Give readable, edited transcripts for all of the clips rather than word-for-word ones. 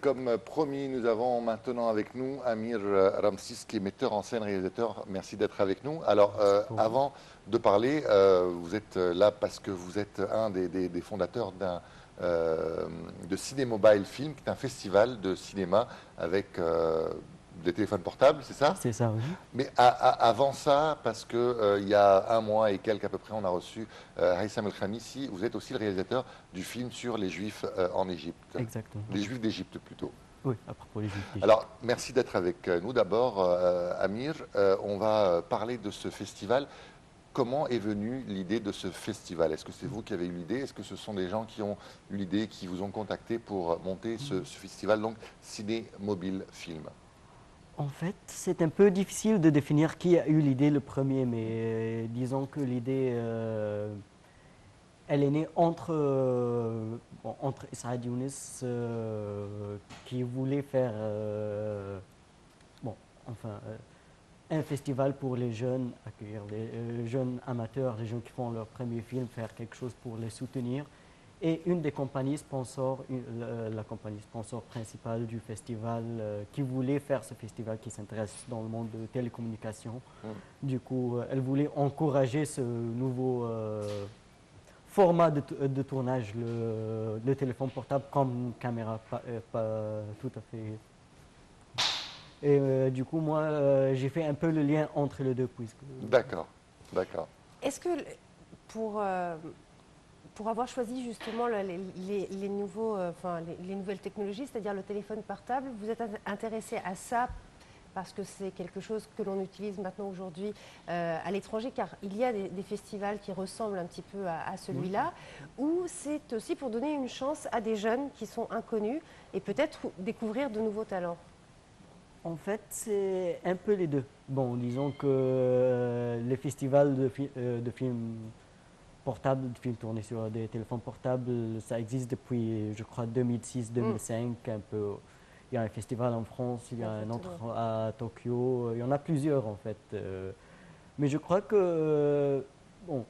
comme promis, nous avons maintenant avec nous Amir Ramsis, qui est metteur en scène, réalisateur. Merci d'être avec nous. Alors, avant de parler, vous êtes là parce que vous êtes un des fondateurs de Ciné-Mobile Film, qui est un festival de cinéma avec des téléphones portables, c'est ça? C'est ça, oui. Mais avant ça, parce que il y a un mois et quelques à peu près, on a reçu Haïssam El-Khamisi. Vous êtes aussi le réalisateur du film sur les Juifs en Égypte. Exactement. Les Juifs d'Égypte plutôt. Oui, à propos des Juifs d'Égypte. Alors, merci d'être avec nous. D'abord, Amir, on va parler de ce festival. Comment est venue l'idée de ce festival? Est-ce que c'est vous qui avez eu l'idée? Est-ce que ce sont des gens qui ont eu l'idée, qui vous ont contacté pour monter ce festival, donc Ciné Mobile Film? En fait, c'est un peu difficile de définir qui a eu l'idée le premier, mais disons que l'idée, elle est née entre Saad Younes, qui voulait faire bon, enfin, un festival pour les jeunes, accueillir les jeunes amateurs, les gens qui font leur premier film, faire quelque chose pour les soutenir. Et une des compagnies sponsors, la compagnie sponsor principale du festival, qui voulait faire ce festival, qui s'intéresse dans le monde de télécommunications. Du coup, elle voulait encourager ce nouveau format de tournage, le téléphone portable comme caméra, pas tout à fait. Et du coup, moi, j'ai fait un peu le lien entre les deux, puisque... D'accord, d'accord. Est-ce que pour avoir choisi justement les nouvelles technologies, c'est-à-dire le téléphone portable, vous êtes intéressé à ça parce que c'est quelque chose que l'on utilise maintenant aujourd'hui à l'étranger, car il y a des festivals qui ressemblent un petit peu à celui-là, ou c'est aussi pour donner une chance à des jeunes qui sont inconnus et peut-être découvrir de nouveaux talents? En fait, c'est un peu les deux. Bon, disons que les festivals de films portables, de films tournés sur des téléphones portables, ça existe depuis, je crois, 2006-2005, un peu. Il y a un festival en France, il y a un autre à Tokyo, il y en a plusieurs en fait. Mais je crois que, bon,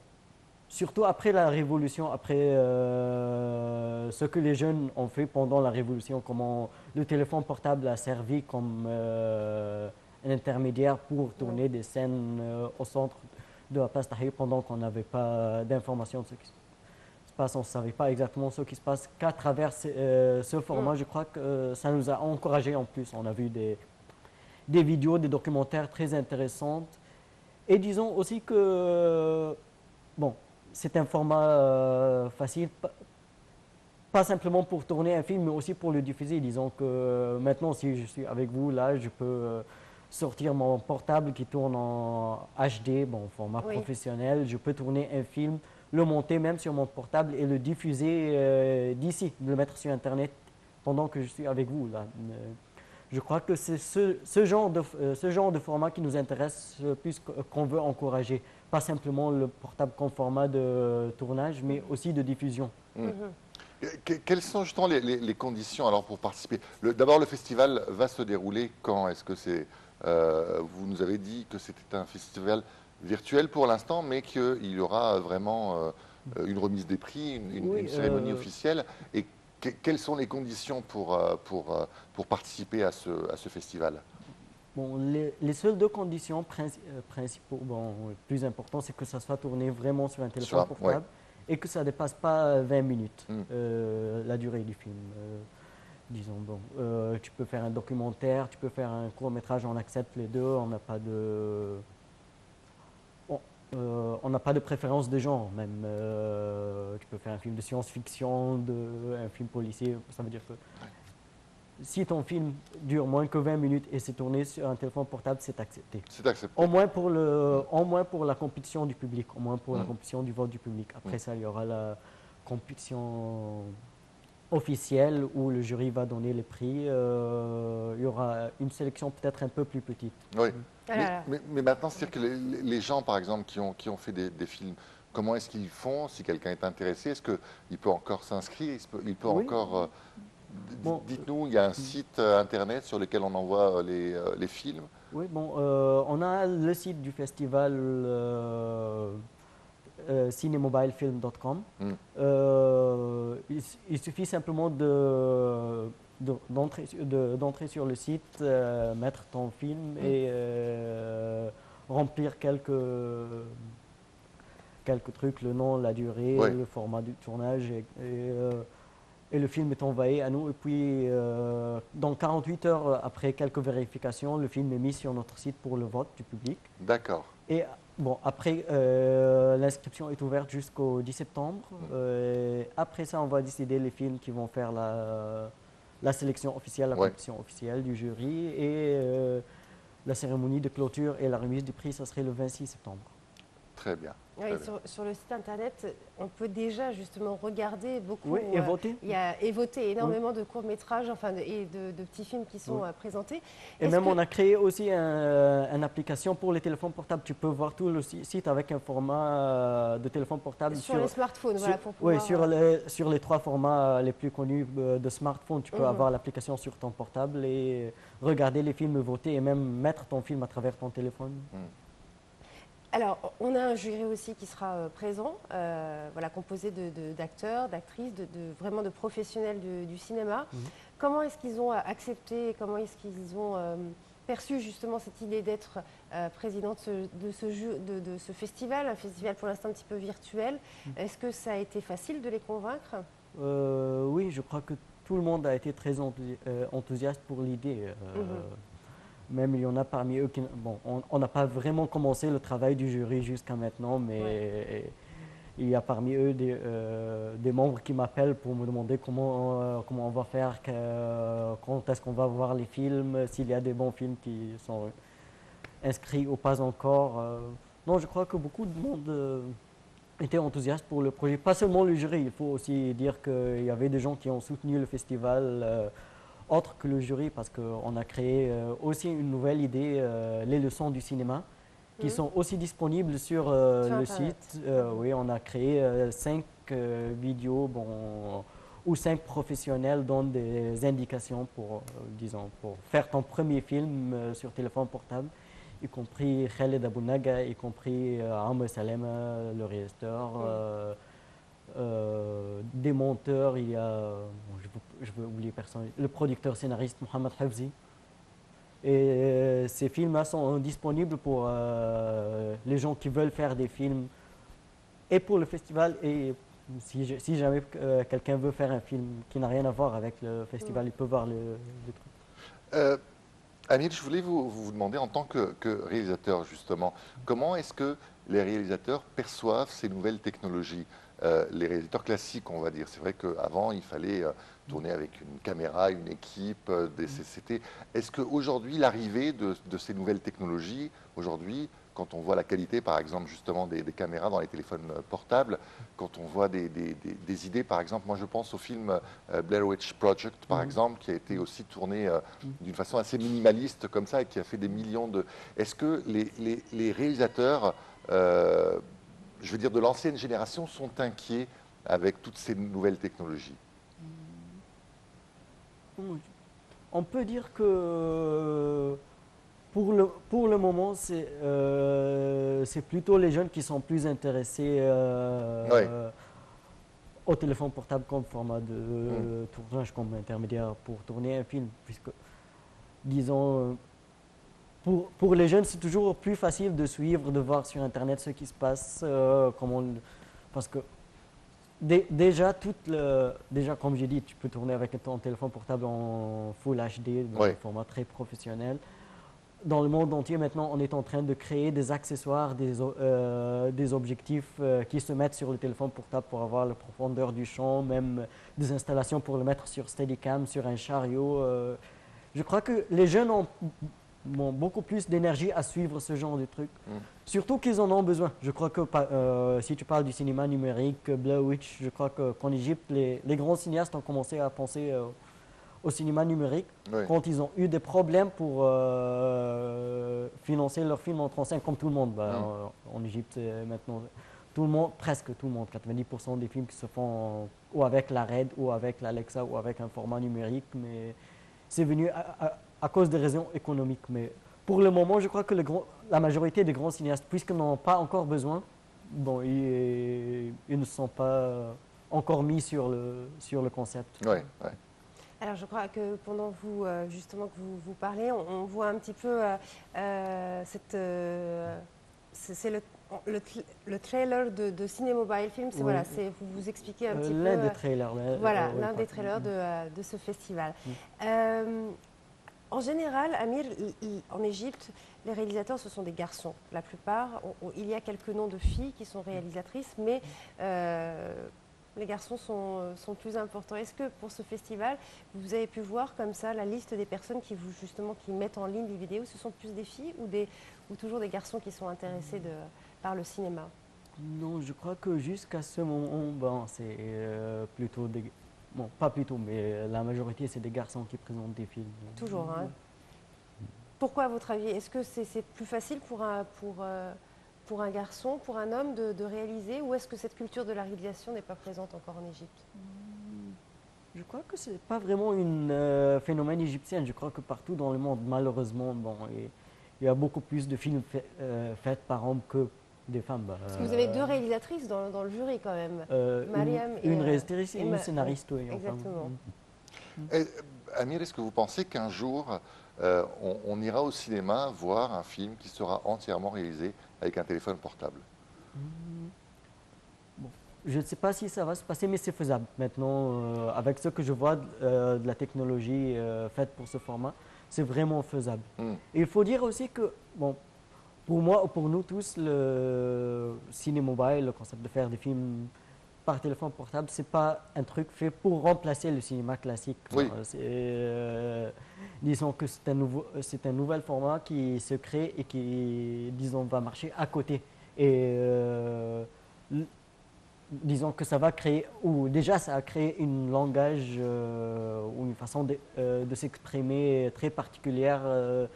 surtout après la Révolution, après ce que les jeunes ont fait pendant la Révolution, comment le téléphone portable a servi comme un intermédiaire pour tourner des scènes au centre de la place Tahrir pendant qu'on n'avait pas d'informations de ce qui se passe. On ne savait pas exactement ce qui se passe qu'à travers ce format. Je crois que ça nous a encouragés en plus. On a vu des vidéos, des documentaires très intéressantes. Et disons aussi que, bon, c'est un format facile, pas simplement pour tourner un film, mais aussi pour le diffuser. Disons que maintenant, si je suis avec vous, là, je peux sortir mon portable qui tourne en HD, bon, format professionnel. Je peux tourner un film, le monter même sur mon portable et le diffuser d'ici, le mettre sur Internet pendant que je suis avec vous, là. Je crois que c'est ce genre de format qui nous intéresse plus, qu'on veut encourager. Pas simplement le portable comme format de tournage, mais aussi de diffusion. Quelles sont justement les conditions alors pour participer? D'abord, le festival va se dérouler quand? Est-ce que c'est... vous nous avez dit que c'était un festival virtuel pour l'instant, mais qu'il y aura vraiment une remise des prix, une cérémonie officielle. Et quelles sont les conditions pour participer à ce festival? Bon, les seules deux conditions principaux, bon, plus importantes, c'est que ça soit tourné vraiment sur un téléphone portable et que ça ne dépasse pas 20 minutes, la durée du film. Disons, bon, tu peux faire un documentaire, tu peux faire un court-métrage, on accepte les deux, on n'a pas de... on n'a pas de préférence de genre, même. Tu peux faire un film de science-fiction, un film policier, ça veut dire que si ton film dure moins que 20 minutes et c'est tourné sur un téléphone portable, c'est accepté. C'est accepté. Au moins pour la compétition du public, au moins pour la compétition du vote du public. Après ça, il y aura la compétition officielle où le jury va donner les prix. Il y aura une sélection peut-être un peu plus petite. Oui. Mais maintenant, c'est-à-dire que les gens, par exemple, qui ont fait des films, comment est-ce qu'ils font si quelqu'un est intéressé? Est-ce qu'il peut encore s'inscrire? Il peut encore... Dites-nous, il y a un site internet sur lequel on envoie les films? Oui, bon, on a le site du festival cinemobilefilm.com. Il suffit simplement d'entrer sur le site, mettre ton film et remplir quelques trucs, le nom, la durée, Oui. le format du tournage et le film est envoyé à nous. Et puis, dans 48 heures après quelques vérifications, le film est mis sur notre site pour le vote du public. D'accord. Et bon, après, l'inscription est ouverte jusqu'au 10 septembre. Après ça, on va décider les films qui vont faire la sélection officielle, la Ouais. compétition officielle du jury. Et la cérémonie de clôture et la remise du prix, ça serait le 26 septembre. Très bien. Oui, Très bien. sur le site internet, on peut déjà justement regarder beaucoup Oui, et voter. et voter énormément de courts-métrages et de petits films qui sont présentés. Et Est-ce même, que- on a créé aussi une application pour les téléphones portables. Tu peux voir tout le site avec un format de téléphone portable. sur les smartphones, voilà, pour Oui, pouvoir... sur les 3 formats les plus connus de smartphone, tu peux avoir l'application sur ton portable et regarder les films, voter et même mettre ton film à travers ton téléphone. Alors, on a un jury aussi qui sera présent, voilà, composé d'acteurs, d'actrices, vraiment de professionnels du cinéma. Comment est-ce qu'ils ont accepté, comment est-ce qu'ils ont perçu justement cette idée d'être président de ce festival, un festival pour l'instant un petit peu virtuel? Est-ce que ça a été facile de les convaincre? Oui, je crois que tout le monde a été très enthousiaste pour l'idée. Même il y en a parmi eux qui... Bon, on n'a pas vraiment commencé le travail du jury jusqu'à maintenant, mais il y a parmi eux des membres qui m'appellent pour me demander comment on va faire, quand est-ce qu'on va voir les films, s'il y a des bons films qui sont inscrits ou pas encore. Non, je crois que beaucoup de monde était enthousiaste pour le projet. Pas seulement le jury, il faut aussi dire qu'il y avait des gens qui ont soutenu le festival. Autre que le jury, parce qu'on a créé aussi une nouvelle idée, les leçons du cinéma, qui sont aussi disponibles sur le site. Oui, on a créé 5 vidéos où 5 professionnels donnent des indications disons, pour faire ton premier film sur téléphone portable, y compris Khaled Abounaga, y compris Amr Salema, le réalisateur. Des monteurs, il y a, je veux oublier personne, le producteur scénariste Mohamed Hafzi. Et ces films-là sont disponibles pour les gens qui veulent faire des films et pour le festival. Et si jamais quelqu'un veut faire un film qui n'a rien à voir avec le festival, il peut voir le truc. Amir, je voulais vous demander, en tant que réalisateur, justement, comment est-ce que les réalisateurs perçoivent ces nouvelles technologies? Les réalisateurs classiques, on va dire. C'est vrai qu'avant, il fallait tourner avec une caméra, une équipe, des CCT. Est-ce qu'aujourd'hui, l'arrivée de ces nouvelles technologies, aujourd'hui, quand on voit la qualité, par exemple, justement, des caméras dans les téléphones portables, quand on voit des idées, par exemple, moi je pense au film Blair Witch Project, par exemple, qui a été aussi tourné d'une façon assez minimaliste comme ça et qui a fait des millions de... Est-ce que les réalisateurs, je veux dire, de l'ancienne génération, sont inquiets avec toutes ces nouvelles technologies? On peut dire que pour le moment, c'est plutôt les jeunes qui sont plus intéressés au téléphone portable comme format de tournage, comme intermédiaire pour tourner un film. Puisque, disons, pour les jeunes, c'est toujours plus facile de suivre, de voir sur Internet ce qui se passe, parce que déjà, comme j'ai dit, tu peux tourner avec ton téléphone portable en Full HD, dans un format très professionnel. Dans le monde entier, maintenant, on est en train de créer des accessoires, des objectifs qui se mettent sur le téléphone portable pour avoir la profondeur du champ, même des installations pour le mettre sur Steadicam, sur un chariot. Je crois que les jeunes ont beaucoup plus d'énergie à suivre ce genre de trucs. Surtout qu'ils en ont besoin. Je crois que si tu parles du cinéma numérique, Blair Witch, je crois qu'en Égypte, les grands cinéastes ont commencé à penser au cinéma numérique quand ils ont eu des problèmes pour financer leurs films en 35, comme tout le monde. En Égypte, maintenant, tout le monde, presque tout le monde, 90% des films qui se font ou avec la RED, ou avec l'Alexa, ou avec un format numérique, mais c'est venu à cause des raisons économiques. Mais pour le moment, je crois que la majorité des grands cinéastes, puisqu'ils n'en ont pas encore besoin, bon, ils ne sont pas encore mis sur le concept. Ouais. Alors, je crois que pendant justement que vous parlez, on voit un petit peu c'est le trailer de Ciné Mobile Film. Oui. Voilà, vous expliquez un petit peu. L'un des trailers. Voilà, Oui, l'un des trailers de ce festival. En général, Amir, en Égypte, les réalisateurs, ce sont des garçons. La plupart, il y a quelques noms de filles qui sont réalisatrices, mais les garçons sont plus importants. Est-ce que pour ce festival, vous avez pu voir comme ça la liste des personnes qui mettent en ligne des vidéos? Ce sont plus des filles ou toujours des garçons qui sont intéressés par le cinéma? Non, je crois que jusqu'à ce moment, bon, c'est plutôt des... Bon, pas plutôt, mais la majorité, c'est des garçons qui présentent des films. Toujours, hein. Pourquoi, à votre avis? Est-ce que c'est plus facile pour un garçon, pour un homme de réaliser, ou est-ce que cette culture de la réalisation n'est pas présente encore en Égypte? Je crois que ce n'est pas vraiment un phénomène égyptien. Je crois que partout dans le monde, malheureusement, bon, il y a beaucoup plus de films faits par hommes que des femmes. Parce que vous avez deux réalisatrices dans le jury quand même. Mariam une réalisatrice et une scénariste. Oui, exactement. Amir, est-ce que vous pensez qu'un jour, on ira au cinéma voir un film qui sera entièrement réalisé avec un téléphone portable? Bon, je ne sais pas si ça va se passer, mais c'est faisable. Maintenant, avec ce que je vois de la technologie faite pour ce format, c'est vraiment faisable. Et il faut dire aussi que, bon, pour moi, pour nous tous, le ciné mobile, le concept de faire des films par téléphone portable, c'est pas un truc fait pour remplacer le cinéma classique. Oui. Disons que c'est un nouvel format qui se crée et qui, disons, va marcher à côté. Et disons que ça va créer, ou déjà ça a créé un langage ou une façon de s'exprimer très particulière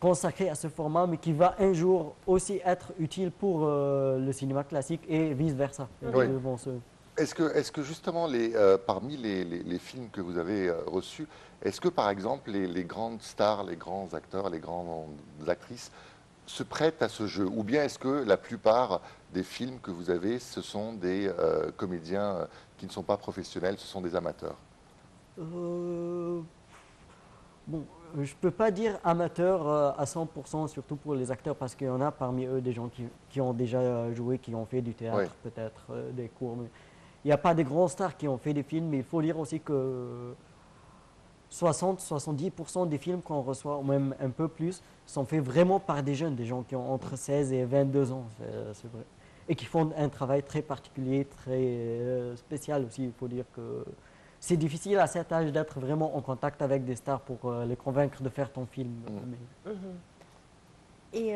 consacrée à ce format, mais qui va un jour aussi être utile pour le cinéma classique et vice-versa. Oui. Est-ce que justement, parmi les films que vous avez reçus, est-ce que par exemple les grandes stars, les grands acteurs, les grandes actrices se prêtent à ce jeu? Ou bien est-ce que la plupart des films que vous avez, ce sont des comédiens qui ne sont pas professionnels, ce sont des amateurs? Bon, je ne peux pas dire amateur à 100%, surtout pour les acteurs, parce qu'il y en a parmi eux des gens qui ont déjà joué, qui ont fait du théâtre, peut-être des cours. Mais il n'y a pas des grands stars qui ont fait des films, mais il faut dire aussi que 60-70% des films qu'on reçoit, ou même un peu plus, sont faits vraiment par des jeunes, des gens qui ont entre 16 et 22 ans, c'est vrai. Et qui font un travail très particulier, très spécial aussi. Il faut dire que c'est difficile à cet âge d'être vraiment en contact avec des stars pour les convaincre de faire ton film. Et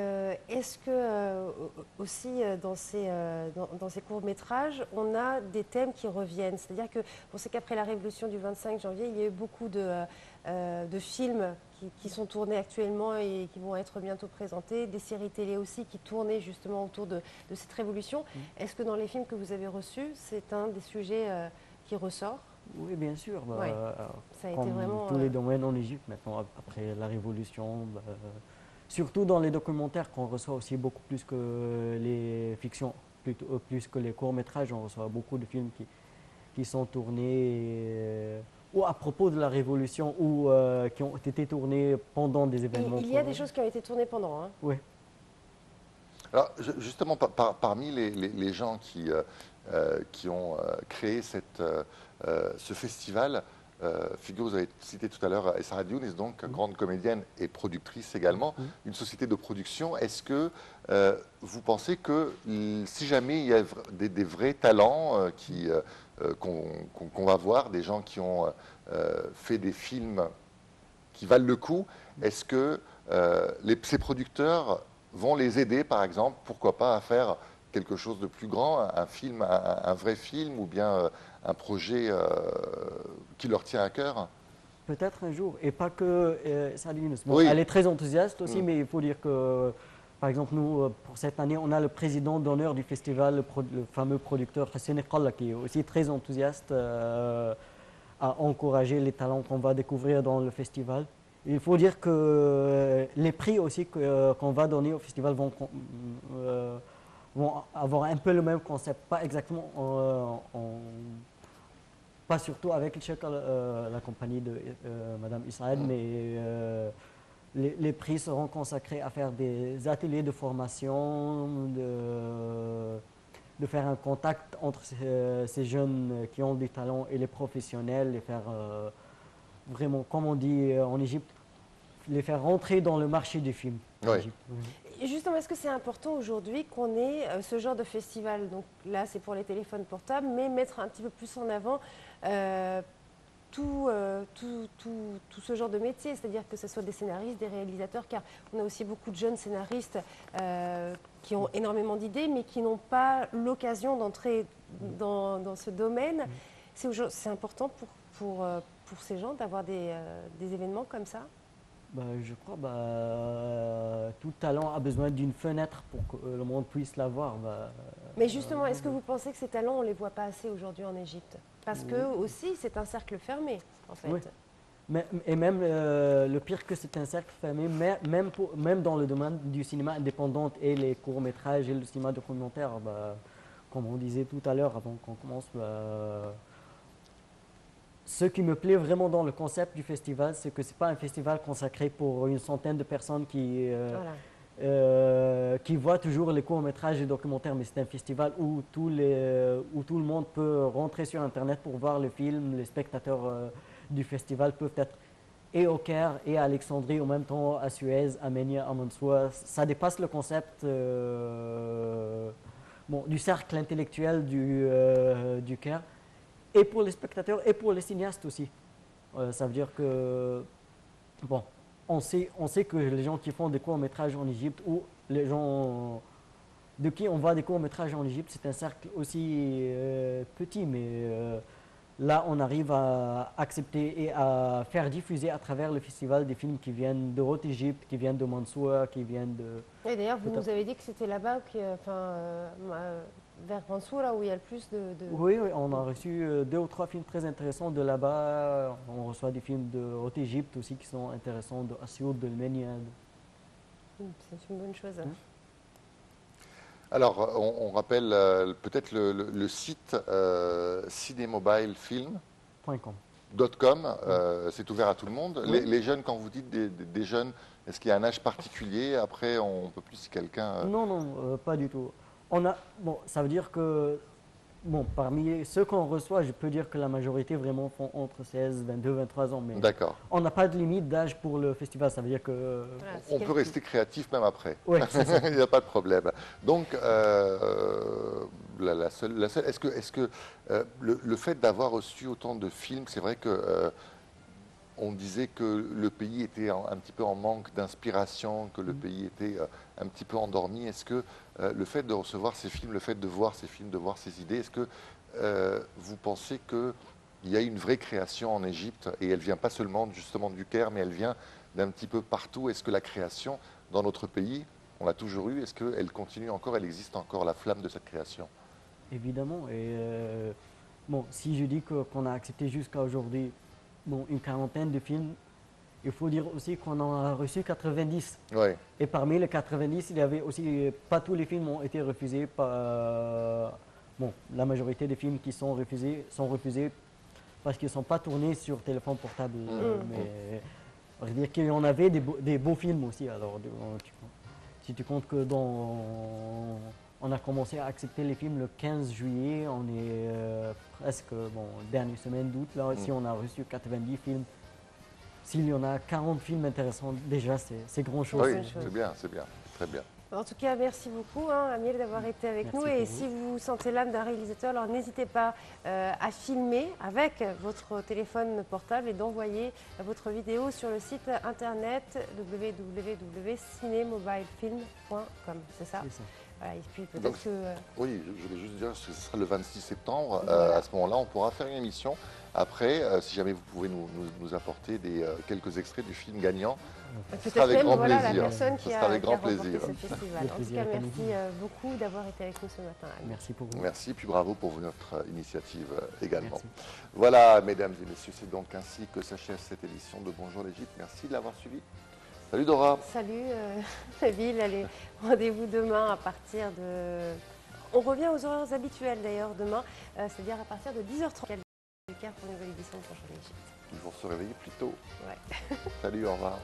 est-ce que aussi dans ces courts-métrages, on a des thèmes qui reviennent? C'est-à-dire qu'on sait qu'après la révolution du 25 janvier, il y a eu beaucoup de films qui sont tournés actuellement et qui vont être bientôt présentés, des séries télé aussi qui tournaient justement autour de cette révolution. Est-ce que dans les films que vous avez reçus, c'est un des sujets qui ressort? Oui, bien sûr. Ouais. Ça a été comme vraiment, tous les domaines en Égypte maintenant, après la Révolution. Surtout dans les documentaires qu'on reçoit aussi beaucoup plus que les fictions, plus que les courts-métrages. On reçoit beaucoup de films qui sont tournés ou à propos de la Révolution ou qui ont été tournés pendant des événements. Il y a des choses qui ont été tournées pendant. Hein. Oui. Alors, justement, parmi les gens qui ont créé ce festival, vous avez cité tout à l'heure Essara Dioun, donc grande comédienne et productrice également, une société de production. Est-ce que vous pensez que si jamais il y a des vrais talents qu'on va voir, des gens qui ont fait des films qui valent le coup, est-ce que ces producteurs vont les aider, par exemple, pourquoi pas, à faire quelque chose de plus grand, un film, un vrai film, ou bien un projet qui leur tient à cœur? Peut-être un jour, et pas que Saline. Bon, Oui. elle est très enthousiaste aussi, mais il faut dire que, par exemple, nous, pour cette année, on a le président d'honneur du festival, le fameux producteur Hassan Kalla, qui est aussi très enthousiaste à encourager les talents qu'on va découvrir dans le festival. Il faut dire que les prix aussi qu'on va donner au festival vont avoir un peu le même concept, pas exactement pas surtout avec la compagnie de Madame Israël, mais les prix seront consacrés à faire des ateliers de formation, de faire un contact entre ces jeunes qui ont du talent et les professionnels, les faire vraiment, comme on dit en Égypte, les faire rentrer dans le marché du film. En Oui. Égypte. Et justement, est-ce que c'est important aujourd'hui qu'on ait ce genre de festival? Donc là, c'est pour les téléphones portables, mais mettre un petit peu plus en avant tout ce genre de métier, c'est-à-dire que ce soit des scénaristes, des réalisateurs, car on a aussi beaucoup de jeunes scénaristes qui ont énormément d'idées, mais qui n'ont pas l'occasion d'entrer dans ce domaine. C'est important pour ces gens d'avoir des événements comme ça? Bah, je crois tout talent a besoin d'une fenêtre pour que le monde puisse l'avoir. Mais justement, est-ce que vous pensez que ces talents, on ne les voit pas assez aujourd'hui en Égypte? Parce que aussi, c'est un cercle fermé, en fait. Oui. Et même le pire que c'est un cercle fermé, même dans le domaine du cinéma indépendant et les courts-métrages et le cinéma documentaire, comme on disait tout à l'heure avant qu'on commence, ce qui me plaît vraiment dans le concept du festival, c'est que ce n'est pas un festival consacré pour une centaine de personnes qui voient toujours les courts-métrages et documentaires, mais c'est un festival où tout le monde peut rentrer sur Internet pour voir le film. Les spectateurs du festival peuvent être et au Caire et à Alexandrie, en même temps à Suez, à Ménia, à Mansour. Ça dépasse le concept du cercle intellectuel du Caire. Et pour les spectateurs et pour les cinéastes aussi. Ça veut dire que, on sait que les gens qui font des courts-métrages en Égypte ou les gens de qui on voit des courts-métrages en Égypte, c'est un cercle aussi petit, mais là, on arrive à accepter et à faire diffuser à travers le festival des films qui viennent de Haute-Égypte, qui viennent de Mansour, qui viennent de... Et d'ailleurs, vous nous avez dit que c'était là-bas, vers Mansoura, où il y a le plus de... Oui, on a reçu 2 ou 3 films très intéressants de là-bas. On reçoit des films de Haute-Égypte aussi qui sont intéressants, de Assiout, de Ménia. C'est une bonne chose. Alors, on rappelle peut-être le site cinémobilefilm.com. .com. C'est ouvert à tout le monde. Oui. Les jeunes, quand vous dites des jeunes, est-ce qu'il y a un âge particulier? Après, on peut plus si quelqu'un... Non, pas du tout. Ça veut dire que, parmi ceux qu'on reçoit, je peux dire que la majorité vraiment font entre 16, 22, 23 ans. Mais D'accord. on n'a pas de limite d'âge pour le festival. Ça veut dire que... Voilà, On peut rester créatif même après. Oui, c'est ça. Il n'y a pas de problème. Donc, est-ce que le fait d'avoir reçu autant de films, c'est vrai que on disait que le pays était un petit peu en manque d'inspiration, que le pays était un petit peu endormi. Est-ce que le fait de recevoir ces films, le fait de voir ces films, de voir ces idées, est-ce que vous pensez qu'il y a une vraie création en Égypte et elle vient pas seulement justement du Caire, mais elle vient d'un petit peu partout? Est-ce que la création dans notre pays, on l'a toujours eue, est-ce qu'elle continue encore, elle existe encore, la flamme de cette création? Évidemment. Et si je dis qu'on a accepté jusqu'à aujourd'hui une quarantaine de films, il faut dire aussi qu'on en a reçu 90. Ouais. Et parmi les 90, il y avait aussi, pas tous les films ont été refusés. La majorité des films qui sont refusés parce qu'ils ne sont pas tournés sur téléphone portable. Mais on va dire qu'il y en avait des beaux films aussi. Alors, si tu comptes que on a commencé à accepter les films le 15 juillet, on est presque, dernière semaine d'août, là, si on a reçu 90 films. S'il y en a 40 films intéressants, déjà, c'est grand-chose. Oui, c'est bien, très bien. En tout cas, merci beaucoup, Amiel, d'avoir été avec nous. Et si vous sentez l'âme d'un réalisateur, alors n'hésitez pas à filmer avec votre téléphone portable et d'envoyer votre vidéo sur le site internet www.cinemobilefilm.com. C'est ça? C'est ça. Voilà, et puis peut-être que... Oui, je voulais juste dire que ce sera le 26 septembre. Voilà. À ce moment-là, on pourra faire une émission. Après, si jamais vous pouvez nous apporter quelques extraits du film gagnant, ce sera avec grand la plaisir. personne Ce qui sera a avec grand remporté plaisir. ce festival. Le En tout plaisir cas, est à nous. merci beaucoup d'avoir été avec nous ce matin, Amiel. Merci pour vous. Merci, puis bravo pour votre initiative également. Merci. Voilà, mesdames et messieurs, c'est donc ainsi que s'achève cette édition de Bonjour l'Égypte. Merci de l'avoir suivi. Salut Dora. Salut Nabil, allez, rendez-vous demain à partir de... On revient aux horaires habituels d'ailleurs demain, c'est-à-dire à partir de 10h30. Lucas pour une nouvelle édition de Franchement Égypte. Ils vont se réveiller plus tôt. Ouais. Salut, au revoir.